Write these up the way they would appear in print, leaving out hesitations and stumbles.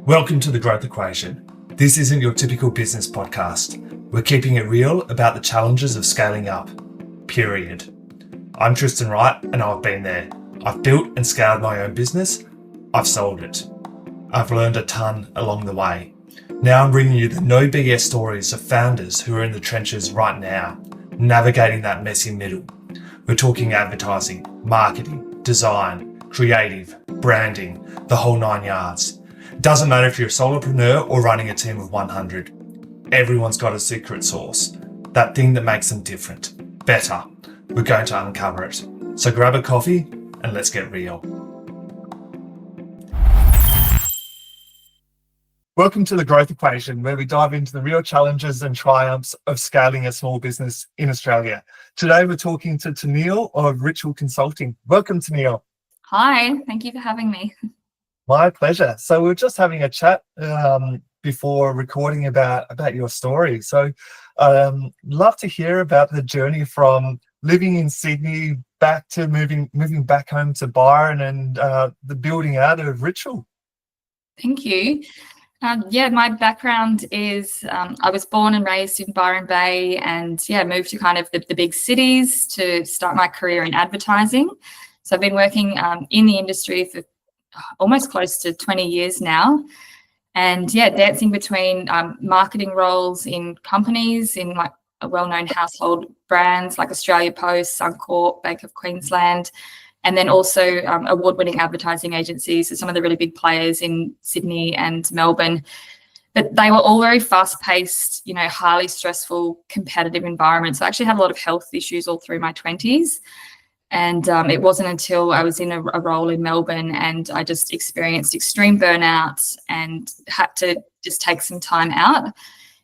Welcome to The Growth Equation. This isn't your typical business podcast. We're keeping it real about the challenges of scaling up, period. I'm Tristan Wright and I've been there. I've built and scaled my own business. I've sold it. I've learned a ton along the way. Now I'm bringing you the no BS stories of founders who are in the trenches right now, navigating that messy middle. We're talking advertising, marketing, design, creative, branding, the whole 9 yards. Doesn't matter if you're a solopreneur or running a team of 100. Everyone's got a secret sauce, that thing that makes them different, better. We're going to uncover it. So grab a coffee and let's get real. Welcome to The Growth Equation, where we dive into the real challenges and triumphs of scaling a small business in Australia. Today we're talking to Tennille of Ritual Consulting. Welcome, Tennille. Hi, thank you for having me. My pleasure. So we were just having a chat before recording about your story. So love to hear about the journey from living in Sydney back to moving back home to Byron and the building out of Ritual. Thank you. My background is I was born and raised in Byron Bay and moved to kind of the big cities to start my career in advertising. So I've been working in the industry for almost close to 20 years now. And dancing between marketing roles in companies, in like well-known household brands like Australia Post, Suncorp, Bank of Queensland, and then also award-winning advertising agencies, so some of the really big players in Sydney and Melbourne. But they were all very fast-paced, highly stressful, competitive environments. So I actually had a lot of health issues all through my 20s. And it wasn't until I was in a role in Melbourne and I just experienced extreme burnout and had to just take some time out.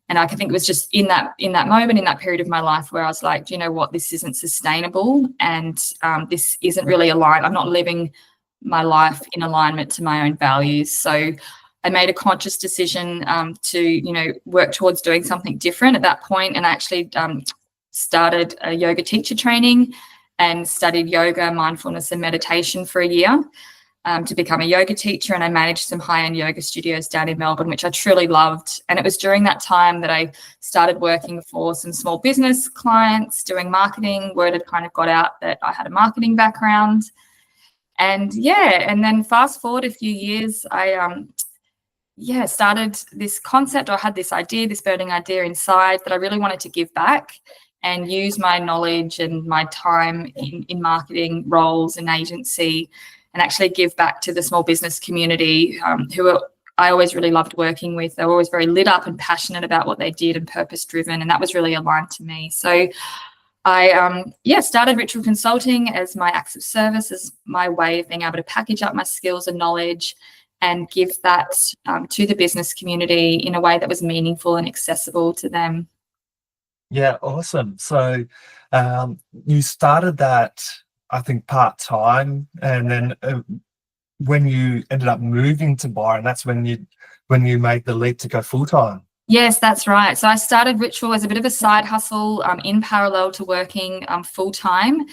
And I think it was just in that moment, in that period of my life where I was like, you know what, this isn't sustainable and this isn't really aligned. I'm not living my life in alignment to my own values. So I made a conscious decision to, work towards doing something different at that point, and I actually started a yoga teacher training and studied yoga, mindfulness and meditation for a year to become a yoga teacher. And I managed some high-end yoga studios down in Melbourne, which I truly loved. And it was during that time that I started working for some small business clients, doing marketing. Word had kind of got out that I had a marketing background. And then fast forward a few years, I started this concept, or I had this idea, this burning idea inside that I really wanted to give back and use my knowledge and my time in marketing roles and agency and actually give back to the small business community I always really loved working with. They were always very lit up and passionate about what they did and purpose-driven, and that was really aligned to me. So I started Ritual Consulting as my acts of service, as my way of being able to package up my skills and knowledge and give that to the business community in a way that was meaningful and accessible to them. Yeah, awesome. So you started that, I think, part-time, and then when you ended up moving to Byron, that's when you made the leap to go full-time. Yes, that's right. So I started Ritual as a bit of a side hustle in parallel to working full-time,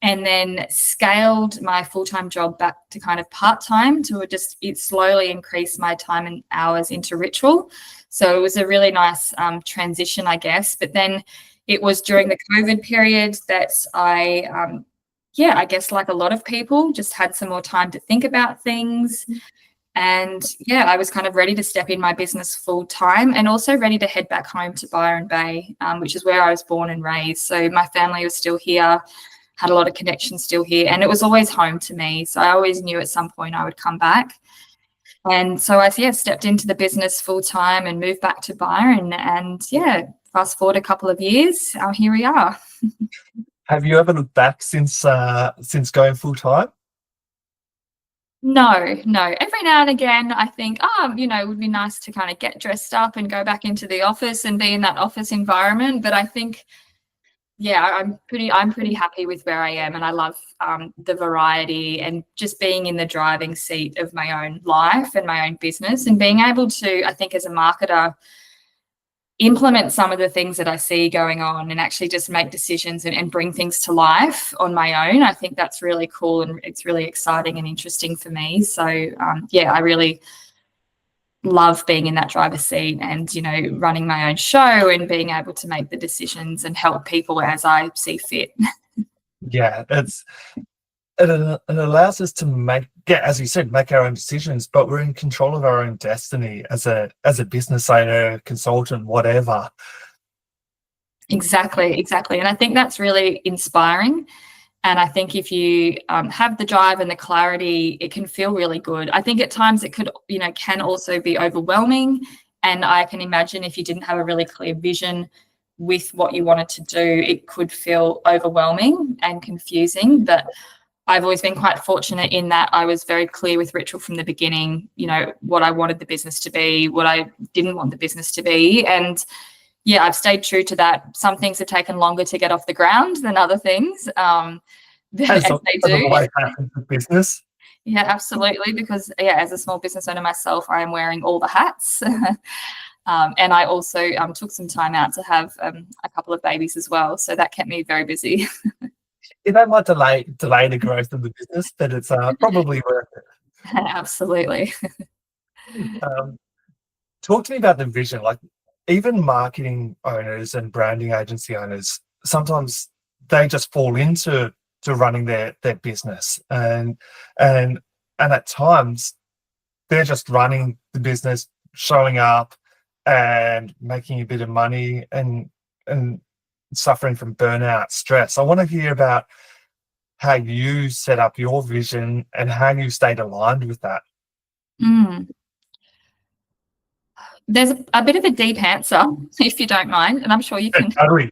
and then scaled my full-time job back to kind of part-time to it slowly increased my time and hours into Ritual. So it was a really nice transition, I guess. But then it was during the COVID period that I guess like a lot of people, just had some more time to think about things. And I was kind of ready to step in my business full time and also ready to head back home to Byron Bay, which is where I was born and raised. So my family was still here, had a lot of connections still here, and it was always home to me. So I always knew at some point I would come back. And so I stepped into the business full time and moved back to Byron. And fast forward a couple of years, here we are. Have you ever looked back since going full time? No. Every now and again, I think, it would be nice to kind of get dressed up and go back into the office and be in that office environment. But I think, I'm pretty happy with where I am, and I love the variety and just being in the driving seat of my own life and my own business, and being able to, I think, as a marketer, implement some of the things that I see going on and actually just make decisions and bring things to life on my own. I think that's really cool and it's really exciting and interesting for me. So I really love being in that driver's seat and, running my own show and being able to make the decisions and help people as I see fit. Yeah, it allows us to as you said, make our own decisions, but we're in control of our own destiny as a business owner, consultant, whatever. Exactly. And I think that's really inspiring. And I think if you have the drive and the clarity, it can feel really good. I think at times it could, can also be overwhelming. And I can imagine if you didn't have a really clear vision with what you wanted to do, it could feel overwhelming and confusing. But I've always been quite fortunate in that I was very clear with Ritual from the beginning, what I wanted the business to be, what I didn't want the business to be. And yeah, I've stayed true to that. Some things have taken longer to get off the ground than other things, as they do. Life happens with business. Yeah, absolutely. Because as a small business owner myself, I am wearing all the hats. And I also took some time out to have a couple of babies as well. So that kept me very busy. That might delay the growth of the business, but it's probably worth it. Absolutely. Talk to me about the vision. Like, even marketing owners and branding agency owners, sometimes they just fall into running their business, and at times they're just running the business, showing up and making a bit of money and suffering from burnout, stress. I want to hear about how you set up your vision and how you stayed aligned with that. There's a bit of a deep answer, if you don't mind, and I'm sure you can Totally.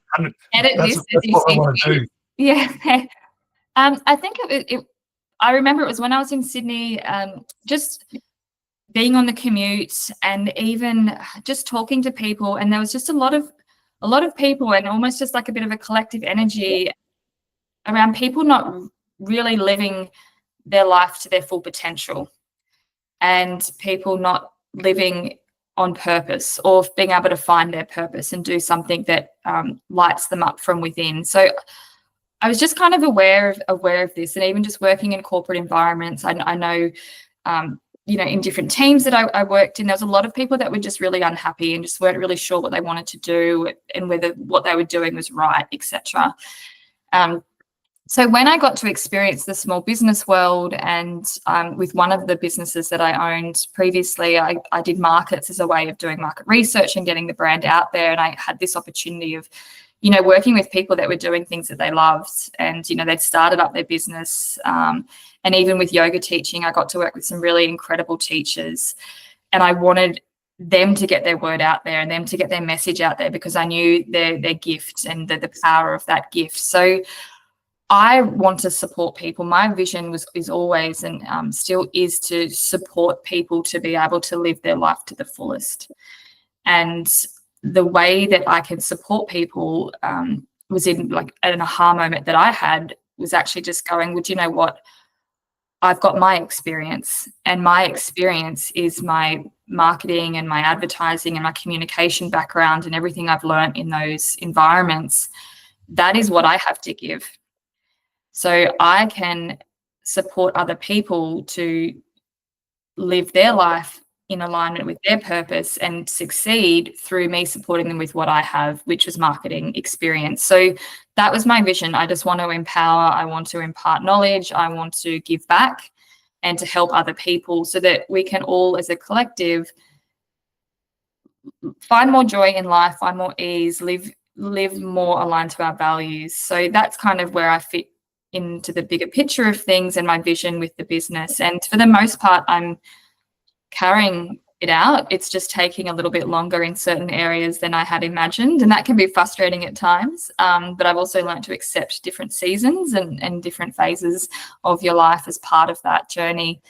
edit That's this as you what I see want to fit. do. Yeah. I think I remember it was when I was in Sydney, just being on the commute and even just talking to people, and there was just a lot of people and almost just like a bit of a collective energy around people not really living their life to their full potential, and people not living on purpose or being able to find their purpose and do something that lights them up from within. So I was just kind of aware of this, and even just working in corporate environments, I know, in different teams that I worked in, there was a lot of people that were just really unhappy and just weren't really sure what they wanted to do and whether what they were doing was right, etc. So when I got to experience the small business world, and with one of the businesses that I owned previously, I did markets as a way of doing market research and getting the brand out there. And I had this opportunity of, working with people that were doing things that they loved, and, they'd started up their business. And even with yoga teaching, I got to work with some really incredible teachers, and I wanted them to get their word out there and them to get their message out there because I knew their gift and the power of that gift. So I want to support people. My vision is always and still is to support people to be able to live their life to the fullest. And the way that I can support people was in like an aha moment that I had was actually just going, well, do you know what? I've got my experience, and my experience is my marketing and my advertising and my communication background and everything I've learned in those environments. That is what I have to give. So I can support other people to live their life in alignment with their purpose and succeed through me supporting them with what I have, which was marketing experience. So that was my vision. I just want to empower. I want to impart knowledge. I want to give back and to help other people so that we can all, as a collective, find more joy in life, find more ease, live more aligned to our values. So that's kind of where I fit into the bigger picture of things and my vision with the business. And for the most part, I'm carrying it out. It's just taking a little bit longer in certain areas than I had imagined, and that can be frustrating at times. But I've also learned to accept different seasons and different phases of your life as part of that journey.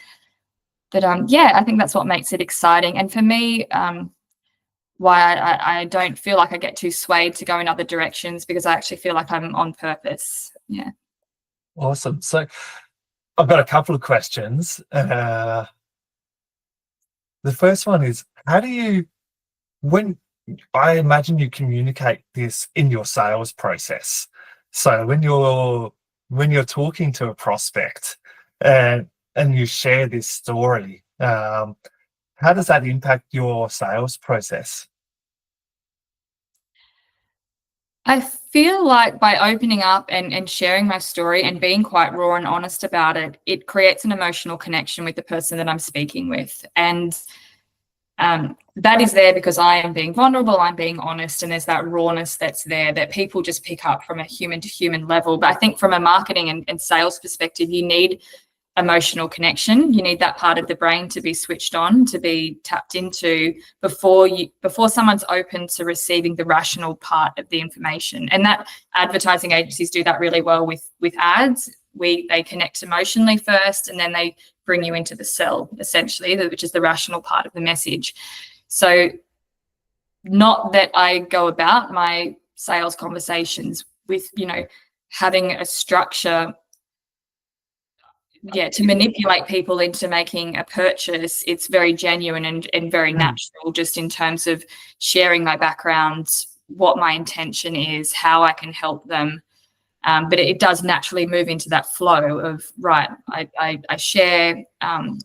But I think that's what makes it exciting. And for me, why I don't feel like I get too swayed to go in other directions, because I actually feel like I'm on purpose. Yeah. Awesome. So I've got a couple of questions. The first one is, when I imagine you communicate this in your sales process. So when you're talking to a prospect and you share this story, How does that impact your sales process? I feel like by opening up and sharing my story and being quite raw and honest about it, it creates an emotional connection with the person that I'm speaking with. And that is there because I am being vulnerable, I'm being honest, and there's that rawness that's there that people just pick up from a human to human level. But I think from a marketing and sales perspective, you need emotional connection. You need that part of the brain to be switched on, to be tapped into before someone's open to receiving the rational part of the information. And that advertising agencies do that really well with ads. They connect emotionally first, and then they bring you into the sell, essentially, which is the rational part of the message. So not that I go about my sales conversations with, having a structure, to manipulate people into making a purchase. It's very genuine and very natural, just in terms of sharing my background, what my intention is, how I can help them. But it does naturally move into that flow of, right, I share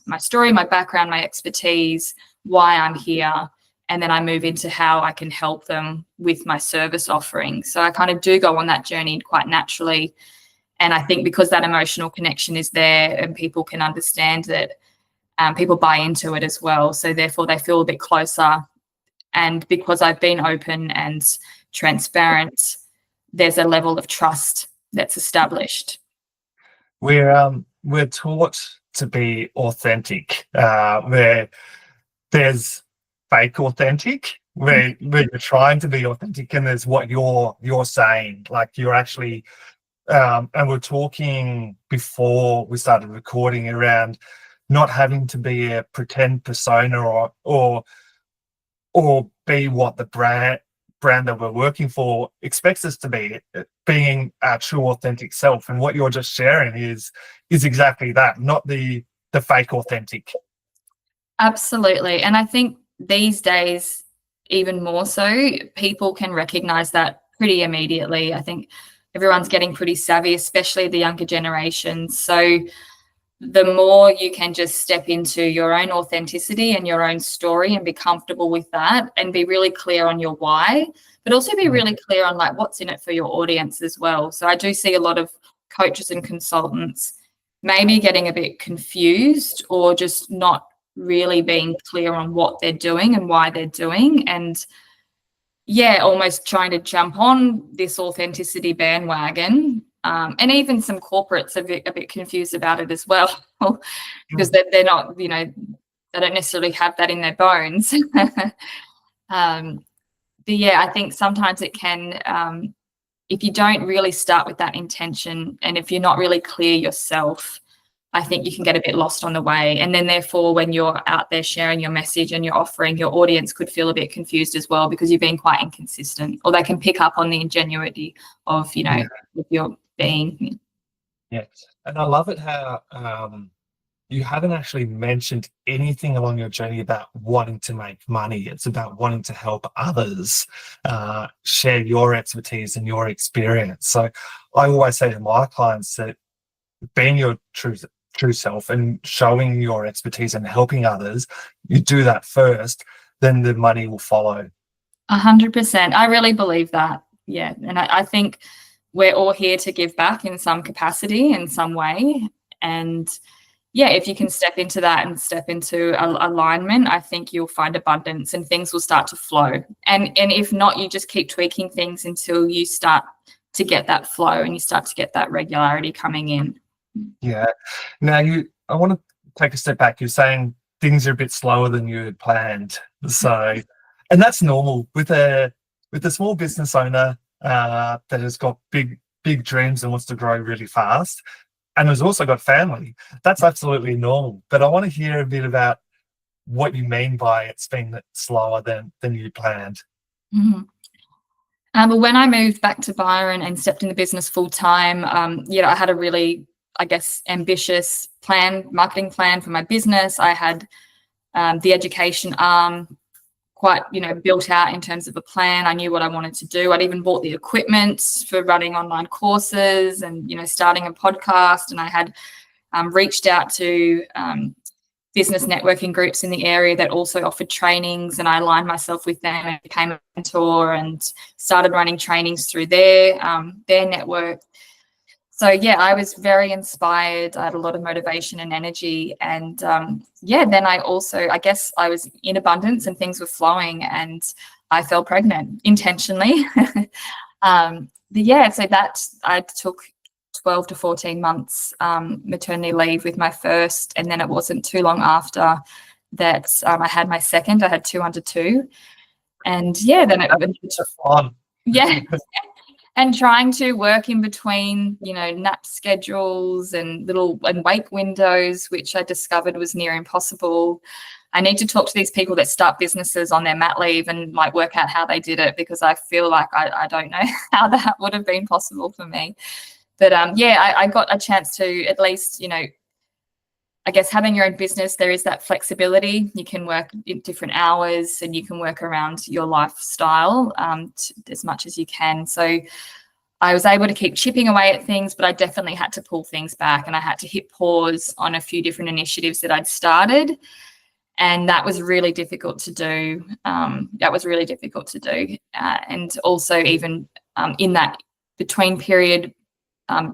my story, my background, my expertise, why I'm here, and then I move into how I can help them with my service offering. So I kind of do go on that journey quite naturally. And I think because that emotional connection is there and people can understand that, people buy into it as well. So therefore they feel a bit closer. And because I've been open and transparent, there's a level of trust that's established. We're taught to be authentic. There's fake authentic, where you're trying to be authentic, and there's what you're saying, like you're actually. And we're talking before we started recording around not having to be a pretend persona or be what the brand that we're working for expects us to be, being our true authentic self. And what you're just sharing is exactly that, not the fake authentic. Absolutely. And I think these days, even more so, people can recognize that pretty immediately. I think everyone's getting pretty savvy, especially the younger generations. So the more you can just step into your own authenticity and your own story and be comfortable with that and be really clear on your why, but also be really clear on like what's in it for your audience as well. So I do see a lot of coaches and consultants maybe getting a bit confused or just not really being clear on what they're doing and why they're doing, and almost trying to jump on this authenticity bandwagon. And even some corporates are a bit confused about it as well, because they're not, they don't necessarily have that in their bones. But I think sometimes it can, if you don't really start with that intention, and if you're not really clear yourself, I think you can get a bit lost on the way. And then therefore, when you're out there sharing your message and you're offering, your audience could feel a bit confused as well, because you're being quite inconsistent, or they can pick up on the ingenuity of, with your being. Yes. And I love it how you haven't actually mentioned anything along your journey about wanting to make money. It's about wanting to help others share your expertise and your experience. So I always say to my clients that being your true self and showing your expertise and helping others, you do that first, then the money will follow. 100%. I really believe that. Yeah. And I think we're all here to give back in some capacity, in some way. And if you can step into that and step into alignment, I think you'll find abundance and things will start to flow. And if not, you just keep tweaking things until you start to get that flow and you start to get that regularity coming in. Yeah. Now I want to take a step back. You're saying things are a bit slower than you had planned. So, and that's normal with a small business owner that has got big dreams and wants to grow really fast, and has also got family. That's absolutely normal. But I want to hear a bit about what you mean by it's been slower than you planned. Mm-hmm. But when I moved back to Byron and stepped in the business full time, I had a really, I guess, ambitious marketing plan for my business. I had the education arm quite, built out in terms of a plan. I knew what I wanted to do. I'd even bought the equipment for running online courses and, starting a podcast. And I had reached out to business networking groups in the area that also offered trainings, and I aligned myself with them and became a mentor and started running trainings through their network. So yeah, I was very inspired. I had a lot of motivation and energy, and then I guess I was in abundance and things were flowing, and I fell pregnant intentionally. So that I took 12 to 14 months maternity leave with my first, and then it wasn't too long after that I had my second. I had 2 under 2, and then it fun. Yeah. And trying to work in between, nap schedules and wake windows, which I discovered was near impossible. I need to talk to these people that start businesses on their mat leave and work out how they did it, because I feel like I don't know how that would have been possible for me. But I got a chance to at least, I guess having your own business, there is that flexibility. You can work in different hours and you can work around your lifestyle as much as you can. So I was able to keep chipping away at things, but I definitely had to pull things back, and I had to hit pause on a few different initiatives that I'd started. And that was really difficult to do. And also even in that between period,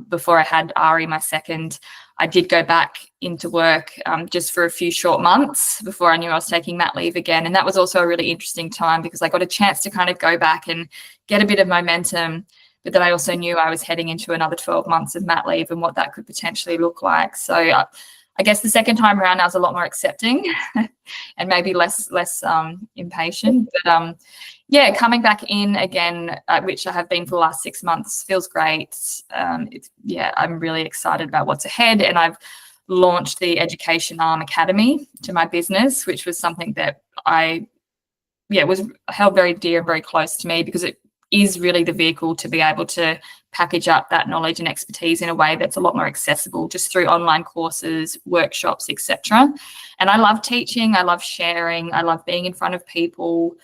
before I had Ari, my second, I did go back into work just for a few short months before I knew I was taking mat leave again. And that was also a really interesting time, because I got a chance to kind of go back and get a bit of momentum, but then I also knew I was heading into another 12 months of mat leave and what that could potentially look like. So I guess the second time around, I was a lot more accepting and maybe less impatient. But coming back in again, which I have been for the last 6 months, feels great. I'm really excited about what's ahead, and I've launched the Education Arm Academy to my business, which was something that was held very dear and very close to me, because it is really the vehicle to be able to package up that knowledge and expertise in a way that's a lot more accessible, just through online courses, workshops, etc. And I love teaching, I love sharing, I love being in front of people.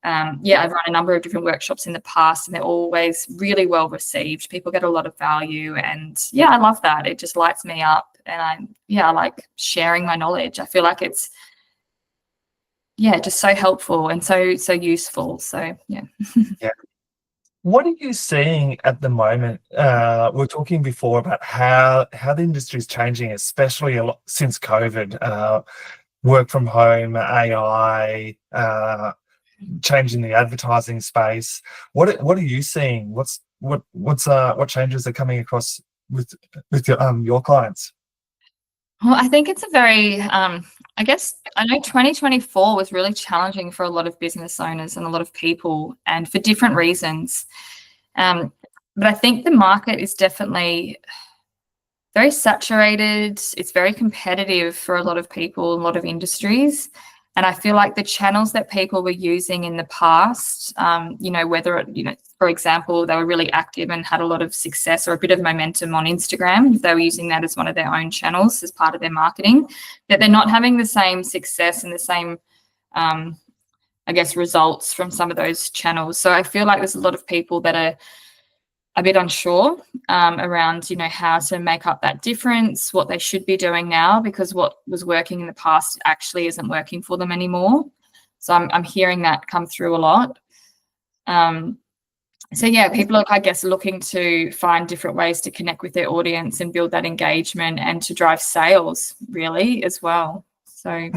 I've run a number of different workshops in the past, and they're always really well received. People get a lot of value, and I love that. It just lights me up, and I like sharing my knowledge. I feel like it's just so helpful and so useful. So yeah. What are you seeing at the moment? We're talking before about how the industry is changing, especially a lot since COVID. Work from home, AI, changing the advertising space. What are you seeing? What changes are coming across with your clients? Well, I think it's a very, I guess, I know 2024 was really challenging for a lot of business owners and a lot of people, and for different reasons. But I think the market is definitely very saturated. It's very competitive for a lot of people, a lot of industries. And I feel like the channels that people were using in the past, whether, for example, they were really active and had a lot of success or a bit of momentum on Instagram, if they were using that as one of their own channels as part of their marketing, that they're not having the same success and the same, results from some of those channels. So I feel like there's a lot of people that are a bit unsure around, how to make up that difference, what they should be doing now, because what was working in the past actually isn't working for them anymore. So I'm hearing that come through a lot. People are, I guess, looking to find different ways to connect with their audience and build that engagement and to drive sales really as well. So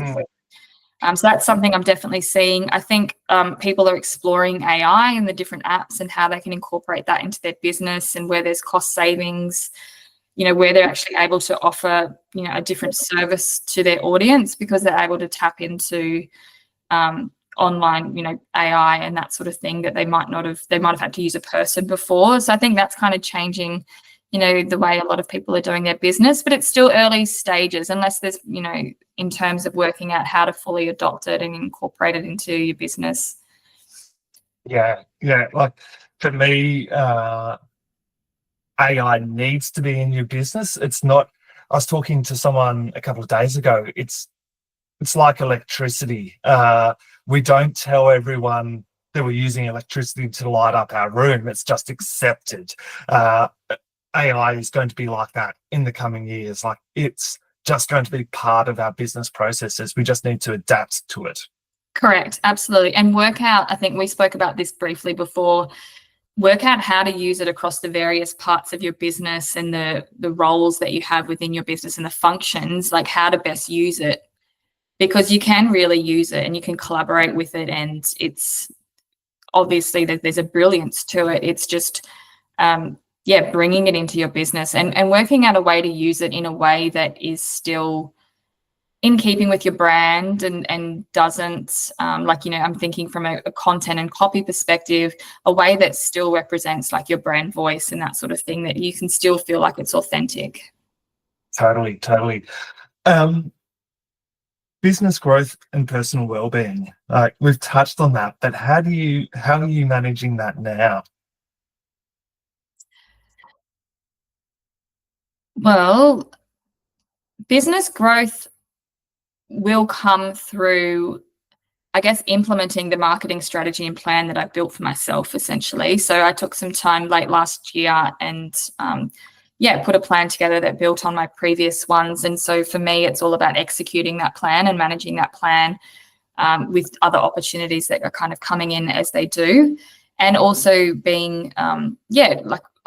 that's something I'm definitely seeing. I think people are exploring AI and the different apps and how they can incorporate that into their business, and where there's cost savings, where they're actually able to offer, a different service to their audience, because they're able to tap into online, AI and that sort of thing that they might have had to use a person before. So I think that's kind of changing, the way a lot of people are doing their business, but it's still early stages, unless there's, in terms of working out how to fully adopt it and incorporate it into your business. Yeah. Like for me, AI needs to be in your business. It's not. I was talking to someone a couple of days ago. It's like electricity. We don't tell everyone that we're using electricity to light up our room. It's just accepted. AI is going to be like that in the coming years. Like, it's just going to be part of our business processes. We just need to adapt to it. Correct, absolutely. And work out, I think we spoke about this briefly before, work out how to use it across the various parts of your business and the roles that you have within your business and the functions, like how to best use it, because you can really use it and you can collaborate with it, and it's obviously that there's a brilliance to it. It's just bringing it into your business and working out a way to use it in a way that is still in keeping with your brand and doesn't I'm thinking from a content and copy perspective, a way that still represents like your brand voice and that sort of thing, that you can still feel like it's authentic. Totally. Business growth and personal well-being. We've touched on that, but how are you managing that now? Well, business growth will come through, I guess, implementing the marketing strategy and plan that I built for myself, essentially. So I took some time late last year and put a plan together that built on my previous ones. And so for me, it's all about executing that plan and managing that plan with other opportunities that are kind of coming in as they do. And also being,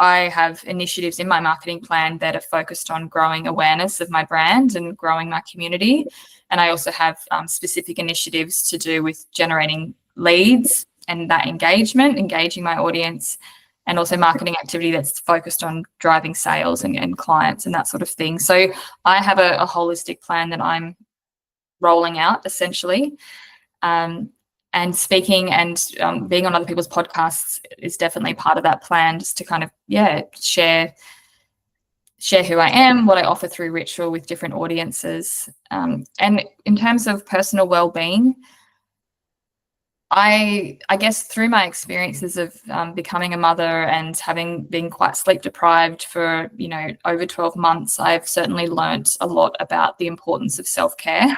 I have initiatives in my marketing plan that are focused on growing awareness of my brand and growing my community. And I also have specific initiatives to do with generating leads and that engaging my audience, and also marketing activity that's focused on driving sales and clients and that sort of thing. So I have a holistic plan that I'm rolling out, essentially. And speaking and being on other people's podcasts is definitely part of that plan, just to kind of, share who I am, what I offer through Ritual with different audiences. And in terms of personal well-being, I guess through my experiences of becoming a mother and having been quite sleep deprived for, over 12 months, I've certainly learnt a lot about the importance of self-care,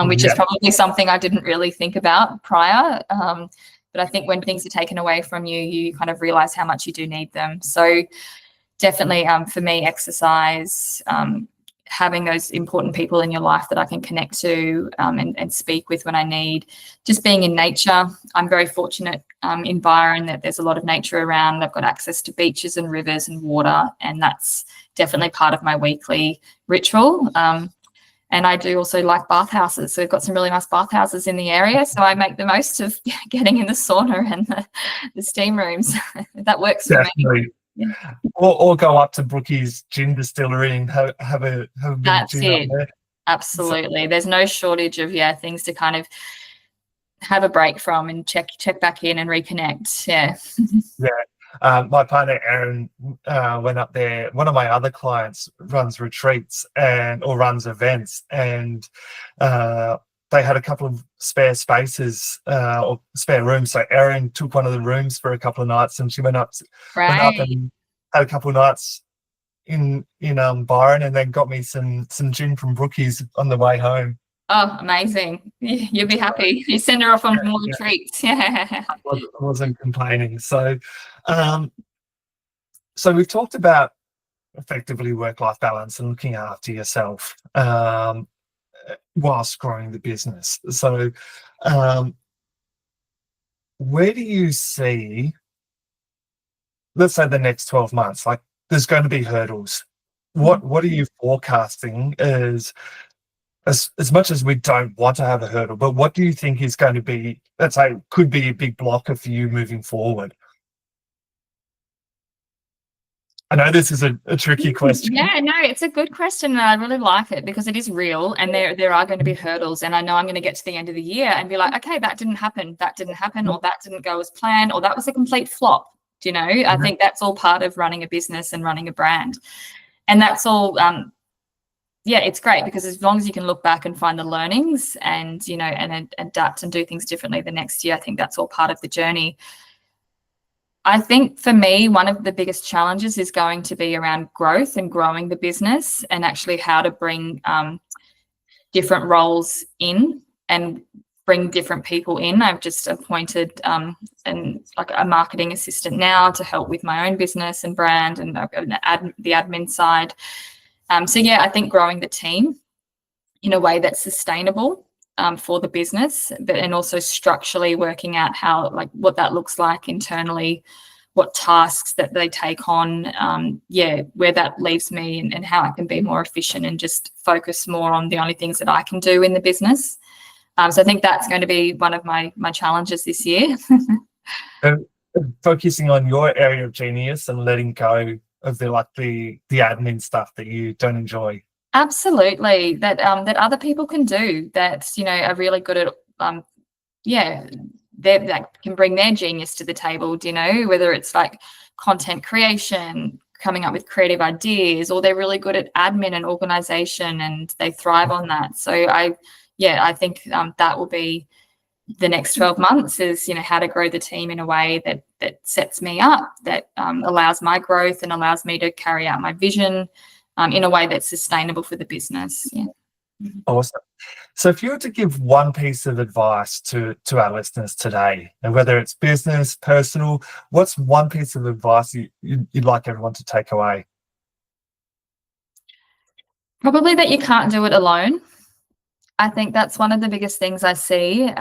which is probably something I didn't really think about prior. But I think when things are taken away from you, you kind of realize how much you do need them. So definitely for me, exercise, having those important people in your life that I can connect to and speak with when I need, just being in nature. I'm very fortunate in Byron that there's a lot of nature around. I've got access to beaches and rivers and water, and that's definitely part of my weekly ritual. And I do also like bathhouses. So we've got some really nice bathhouses in the area. So I make the most of getting in the sauna and the steam rooms. That works for me. Yeah. Or go up to Brookie's gin distillery and have a bit That's of gin it. up there. Absolutely. So, there's no shortage of things to kind of have a break from and check back in and reconnect. Yeah. My partner Erin went up there. One of my other clients runs retreats or runs events, and they had a couple of spare spaces or spare rooms. So Erin took one of the rooms for a couple of nights, and she went up and had a couple of nights in Byron, and then got me some gin from Brookie's on the way home. Oh, amazing. You'll be happy. You send her off on more retreats. Yeah. I wasn't complaining. So we've talked about effectively work-life balance and looking after yourself whilst growing the business. So where do you see, let's say, the next 12 months? Like, there's going to be hurdles. What are you forecasting as much as we don't want to have a hurdle, but what do you think is going to be, let's say, could be a big blocker for you moving forward? I know this is a tricky question. Yeah, no, it's a good question, and I really like it because it is real, and there are going to be hurdles, and I know I'm going to get to the end of the year and be like, okay, that didn't happen, or that didn't go as planned, or that was a complete flop. I think that's all part of running a business and running a brand, and that's all. It's great because as long as you can look back and find the learnings and and adapt and do things differently the next year, I think that's all part of the journey. I think for me, one of the biggest challenges is going to be around growth and growing the business, and actually how to bring different roles in and bring different people in. I've just appointed a marketing assistant now to help with my own business and brand, and the admin side. So yeah, I think growing the team in a way that's sustainable for the business, and also structurally working out how, like, what that looks like internally, what tasks that they take on, where that leaves me, and how I can be more efficient and just focus more on the only things that I can do in the business. So I think that's going to be one of my challenges this year. And focusing on your area of genius and letting go of the admin stuff that you don't enjoy. Absolutely, that other people can do, that are really good at that can bring their genius to the table, whether it's like content creation, coming up with creative ideas, or they're really good at admin and organization and they thrive on that. So I think that will be the next 12 months, is how to grow the team in a way that sets me up, that allows my growth and allows me to carry out my vision in a way that's sustainable for the business. Yeah. Awesome. So if you were to give one piece of advice to our listeners today, and whether it's business, personal, what's one piece of advice you'd like everyone to take away? Probably that you can't do it alone. I think that's one of the biggest things I see.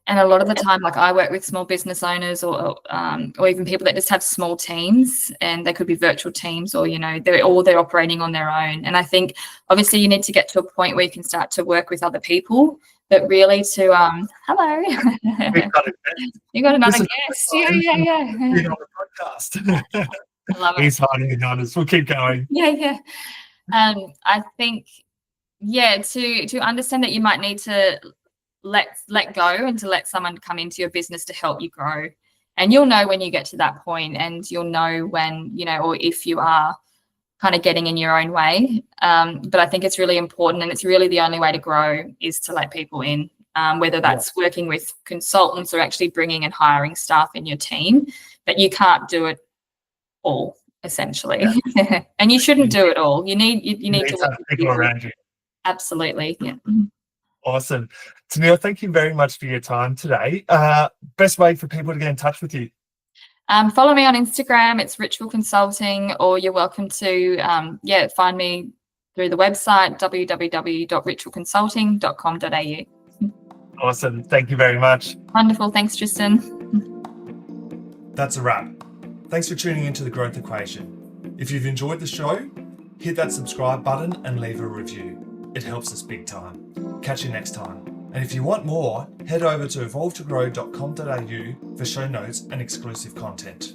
And a lot of the time, like, I work with small business owners, or even people that just have small teams, and they could be virtual teams, or they're operating on their own. And I think obviously you need to get to a point where you can start to work with other people, but really to hello, you got another guest. Yeah. Being on the podcast. I love it. He's hiding behind us. We'll keep going. Yeah. I think to understand that you might need to let go, and to let someone come into your business to help you grow. And you'll know when you get to that point, and you'll know when, or if you are kind of getting in your own way. But I think it's really important, and it's really the only way to grow, is to let people in, whether that's working with consultants or actually bringing and hiring staff in your team. But you can't do it all, essentially. And you shouldn't do it all. You need to work with people around you. Absolutely. Yeah. Awesome. Tanil, thank you very much for your time today. Best way for people to get in touch with you? Follow me on Instagram. It's Ritual Consulting, or you're welcome to find me through the website www.ritualconsulting.com.au. Awesome. Thank you very much. Wonderful. Thanks, Tristan. That's a wrap. Thanks for tuning into The Growth Equation. If you've enjoyed the show, hit that subscribe button and leave a review. It helps us big time. Catch you next time. And if you want more, head over to evolvetogrow.com.au for show notes and exclusive content.